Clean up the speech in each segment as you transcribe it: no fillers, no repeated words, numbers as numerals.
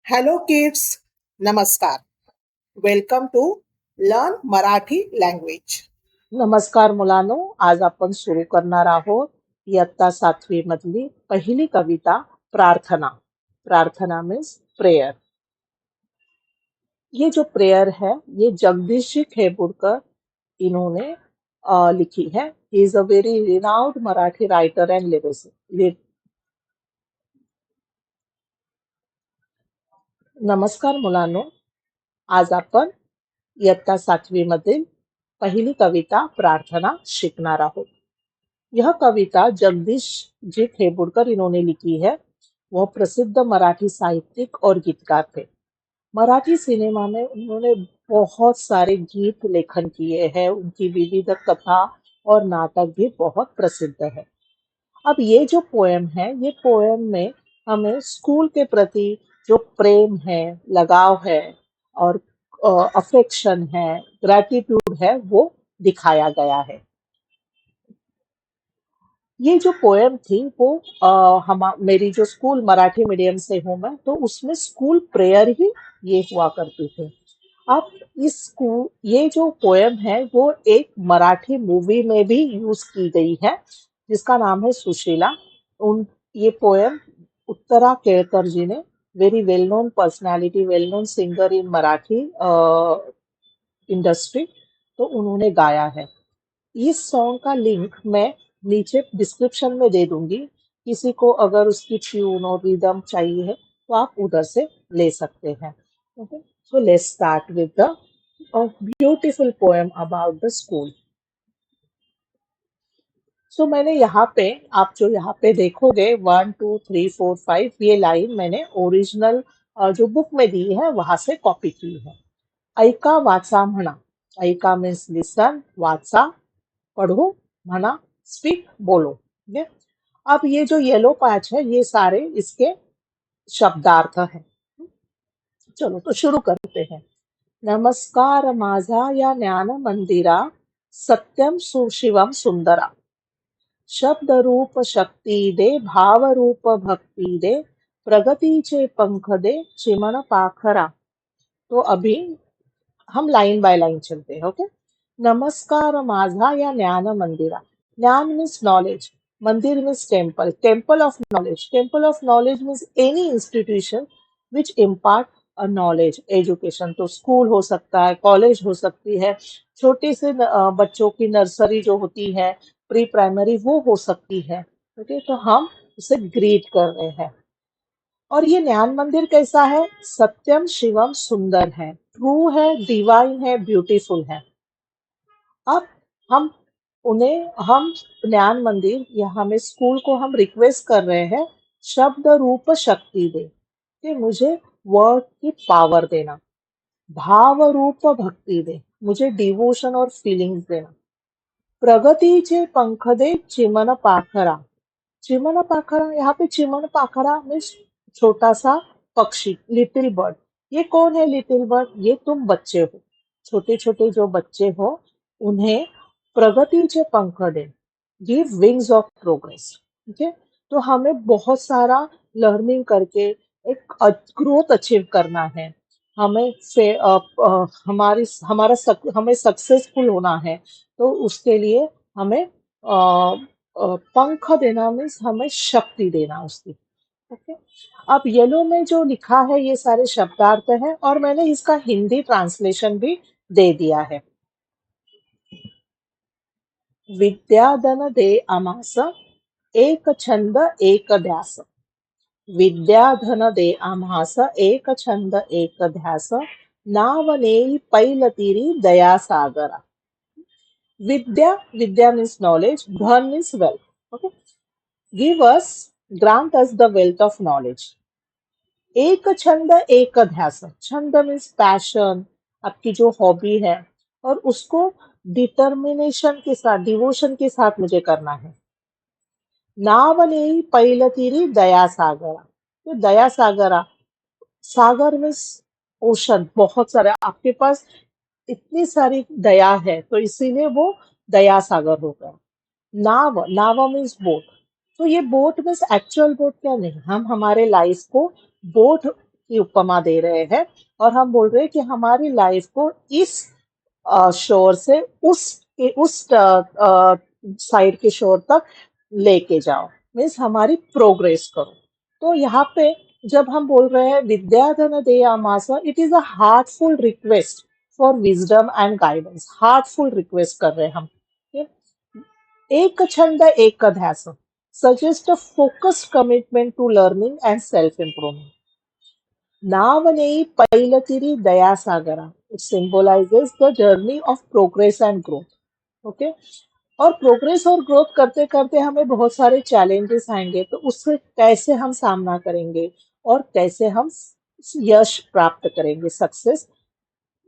Hello kids, नमस्कार. Welcome to learn Marathi language. नमस्कार मुलांनो, आज आपण सुरू करणार आहोत इयत्ता 7वी मधली पहिली कविता प्रार्थना. प्रार्थना मीन्स प्रेयर. ये जो प्रेयर है ये जगदीश जी खेपुरकर इन्होंने लिखी है. He is a very renowned Marathi writer and lyricist. नमस्कार मुलांनो, आज आपण इयत्ता 7वी मधील पहिली कविता प्रार्थना शिकणार आहोत. यह कविता जगदीश जी खेपुरकर इन्होंने लिखी है. वह प्रसिद्ध मराठी साहित्यिक और गीतकार थे. मराठी सिनेमा में उन्होंने बहुत सारे गीत लेखन किए हैं. उनकी विविध कथा और नाटक भी बहुत प्रसिद्ध है. अब ये जो पोएम है, ये पोएम में हमें स्कूल के प्रति जो प्रेम है, लगाव है और अफेक्शन है, ग्रेटिट्यूड है, वो दिखाया गया है. ये जो पोएम थी वो मेरी जो स्कूल मराठी मीडियम से हूँ मैं, तो उसमें स्कूल प्रेयर ही ये हुआ करती थी. अब ये जो पोएम है वो एक मराठी मूवी में भी यूज की गई है जिसका नाम है सुशीला. उन ये पोएम उत्तरा केळकर जी ने, very well known personality, well known singer in Marathi industry, तो उन्होंने गाया है. इस सॉन्ग का लिंक मैं नीचे डिस्क्रिप्शन में दे दूंगी. किसी को अगर उसकी ट्यून और रिदम चाहिए है तो आप उधर से ले सकते हैं. Okay, so let's start with the beautiful poem about the school. So मैंने यहाँ पे, आप जो यहाँ पे देखोगे 1 2 3 4 5, ये लाइन मैंने ओरिजिनल जो बुक में दी है वहां से कॉपी की है. ऐका वाचा म्हणा. ऐका मीन्स लिसन, वाचा पढ़ो, मना स्पीक बोलो. ठीक है. अब ये जो येलो पैच है ये सारे इसके शब्दार्थ है. चलो तो शुरू करते हैं. नमस्कार माझा या ज्ञान मंदिरा, सत्यम शिवम सुंदरा. शब्द रूप शक्ती दे, भाव रूप भक्ती दे, प्रगतीचे पंख दे, चिमण पाखरा. तो अभी हम लाइन बाय लाइन चलते हैं. ओके. नमस्कार माझा या ज्ञान मंदिरा. ज्ञान मीन्स नॉलेज, मंदिर means temple, temple of knowledge. Temple of knowledge means any institution which impart a knowledge, education. तो स्कूल हो सकता है, कॉलेज हो सकती है, छोटे से बच्चों की नर्सरी जो होती है, प्री प्राइमरी, वो हो सकती है. ओके, तो हम उसे ग्रीट कर रहे हैं. और ये ज्ञान मंदिर कैसा है? सत्यम शिवम सुंदर है, ट्रू है, डिवाइन है, ब्यूटीफुल है. अब हम हम ज्ञान मंदिर या हमें स्कूल को हम रिक्वेस्ट कर रहे हैं, शब्द रूप शक्ति दे, कि मुझे वर्ड की पावर देना. भाव रूप भक्ति दे, मुझे डिवोशन और फीलिंग्स देना. प्रगतीचे पंख दे, चिमन पाखरा. चिमन पाखरा, यहाँ पे चिमन पाखरा मीन्स छोटा सा पक्षी, लिटिल बर्ड. ये कौन है लिटिल बर्ड? ये तुम बच्चे हो, छोटे छोटे जो बच्चे हो, उन्हें प्रगतीचे पंख दे, गिव विंग्स ऑफ प्रोग्रेस. ठीक है. तो हमें बहुत सारा लर्निंग करके एक ग्रोथ अचीव करना है. हमें हमें सक्सेसफुल होना है. तो उसके लिए हमें पंख देना मीन्स हमें शक्ति देना उसकी. ओके. अब येलो में जो लिखा है ये सारे शब्दार्थ हैं और मैंने इसका हिंदी ट्रांसलेशन भी दे दिया है. विद्याधन दे आम्हास, एक छंद एक ध्यास. विद्याधन दे आम्हास, एक छंद एक ध्यास, नाव नेई पैलतीरी दया सागरा. विद्या मीन्स knowledge, धन means wealth. Okay. Give us, grant us the wealth of knowledge. एक छंद एक ध्यास. छंद मीन्स पैशन, आपकी जो हॉबी है, और उसको डिटर्मिनेशन के साथ, डिवोशन के साथ मुझे करना है. नावनेई पैलतीरी दया सागरा. तो दया सागरा, सागर मीन्स ओशन, बहुत सारे आपके पास इतनी सारी दया है तो इसीलिए वो दया सागर होगा. नाव, नाव मीन्स बोट. तो ये बोट मीन्स एक्चुअल बोट क्या नहीं, हम हमारे लाइफ को बोट की उपमा दे रहे हैं और हम बोल रहे हैं कि हमारी लाइफ को इस शोर से उस साइड के शोर तक लेके जाओ, मीन्स हमारी प्रोग्रेस करो। तो यहाँ पे जब हम बोल रहे हैं विद्याधन देयामास, it is a heartful request for wisdom and guidance, heartful request कर रहे हैं हम। एक छंद एक ध्यास suggest a focused commitment to learning and self improvement. नाव नेई पैलतिरी दया सागरा, it symbolises the journey of progress and growth. Okay, और प्रोग्रेस और ग्रोथ करते करते हमें बहुत सारे चैलेंजेस आएंगे, तो उससे कैसे हम सामना करेंगे और कैसे हम यश प्राप्त करेंगे, सक्सेस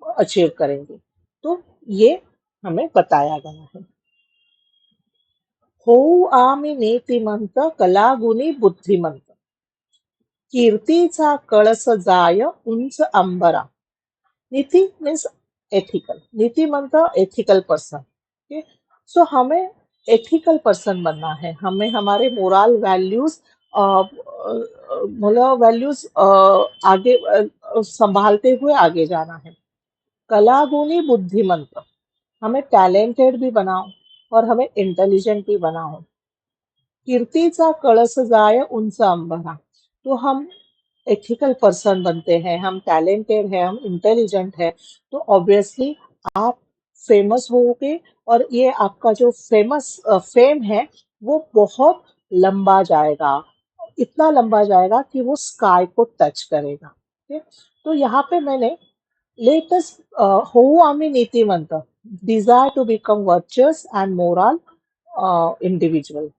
अचीव करेंगे, तो ये हमें बताया गया है। होऊ आम्ही नीतिमंत कलागुणी बुद्धिमंत, कीर्तीचा कळस जाय उंच अंबरा। नीति मीन्स एथिकल, नीति मतलब एथिकल पर्सन। ओके, सो हमें एथिकल पर्सन बनना है, हमें हमारे मोरल वैल्यूज मतलब वैल्यूज आगे संभालते हुए आगे जाना है। कलागुणी बुद्धिमंत, हमें टैलेंटेड भी बनाओ और हमें इंटेलिजेंट भी बनाओ। कीर्तीचा कळस जाय उंच अंबरा, तो हम एथिकल पर्सन बनते हैं, हम टैलेंटेड है, हम इंटेलिजेंट है, तो ऑब्वियसली आप फेमस होगे और ये आपका जो फेम है वो बहुत लंबा जाएगा, इतना लंबा जाएगा कि वो स्काई को टच करेगा। ठीक है? तो यहाँ पे मैंने लेटेस्ट होऊ आम्ही नीतिमंत, desire to become virtuous and moral individual.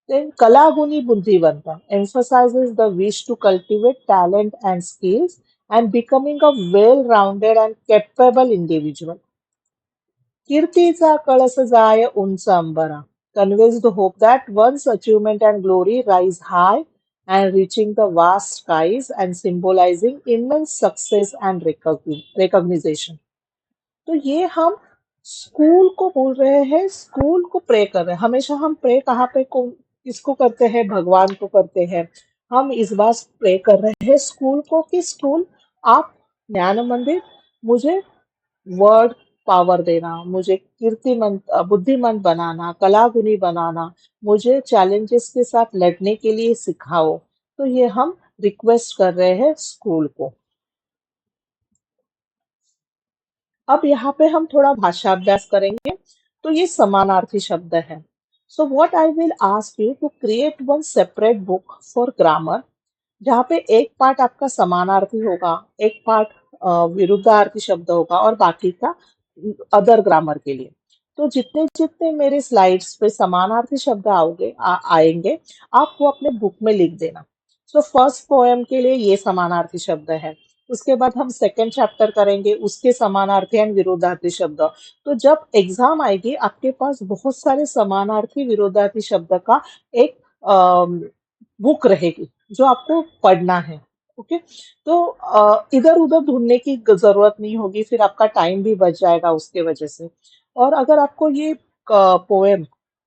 Then Kalaguni Buddhivanta emphasizes the wish to cultivate talent and skills and becoming a well-rounded and capable individual. Kirticha Kalasajaya Unsa Ambara conveys the hope that one's achievement and glory rise high and reaching the vast skies and symbolizing immense success and recognition. तो ये हम school को बोल रहे हैं, school को pray कर रहे हैं। हमेशा हम प्रे कहाँ पे किसको करते हैं, भगवान को करते हैं। हम इस बार प्रे कर रहे हैं स्कूल को कि स्कूल आप ज्ञान मंदिर मुझे वर्ड पावर देना, मुझे कीर्तिमंत बुद्धिमंत बनाना, कलागुनी बनाना, मुझे चैलेंजेस के साथ लड़ने के लिए सिखाओ। तो ये हम रिक्वेस्ट कर रहे हैं स्कूल को। अब यहाँ पे हम थोड़ा भाषा अभ्यास करेंगे, तो ये समानार्थी शब्द है। So what I will ask you to create one separate book for grammar, जहाँ पे एक पार्ट आपका समानार्थी होगा, एक पार्ट विरुद्धार्थी शब्द होगा और बाकी का अदर ग्रामर के लिए। तो जितने जितने मेरे स्लाइड्स पे समानार्थी शब्द आएंगे, आप वो अपने बुक में लिख देना। सो फर्स्ट पोएम के लिए ये समानार्थी शब्द है, उसके बाद हम सेकंड चैप्टर करेंगे, उसके समानार्थी एंड विरोधार्थी शब्द। तो जब एग्जाम आएगी आपके पास बहुत सारे समानार्थी विरोधार्थी शब्द का एक बुक रहेगी जो आपको पढ़ना है। ओके, तो इधर उधर ढूंढने की जरूरत नहीं होगी, फिर आपका टाइम भी बच जाएगा उसके वजह से। और अगर आपको ये पोएम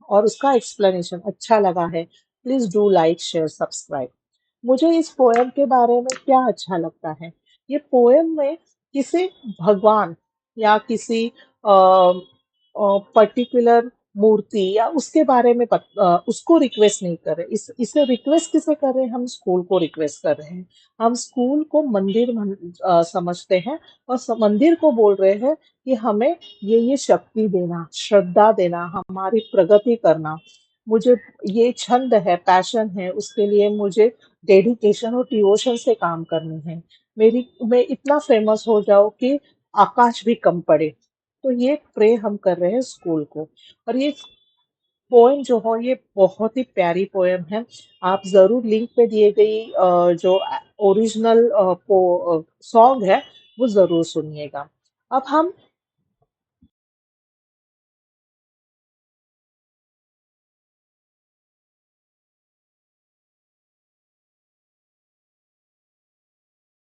और उसका एक्सप्लेनेशन अच्छा लगा है, please do like share subscribe. मुझे इस पोएम के बारे में क्या अच्छा लगता है, ये पोएम में किसी भगवान या किसी पर्टिकुलर मूर्ति या उसके बारे में उसको रिक्वेस्ट नहीं कर रहे, इसे रिक्वेस्ट किसे कर रहे हैं, हम स्कूल को रिक्वेस्ट कर रहे हैं। हम स्कूल को मंदिर समझते हैं और मंदिर को बोल रहे हैं कि हमें ये शक्ति देना, श्रद्धा देना, हमारी प्रगति करना। मुझे ये छंद है, पैशन है, उसके लिए मुझे डेडिकेशन और डिवोशन से काम करनी है। मैं इतना फेमस हो जाऊं कि आकाश भी कम पड़े। तो ये प्रे हम कर रहे हैं स्कूल को। और ये पोएम जो हो ये बहुत ही प्यारी पोएम है। आप जरूर लिंक पे दिए गई जो ओरिजिनल सॉन्ग है वो जरूर सुनिएगा। अब हम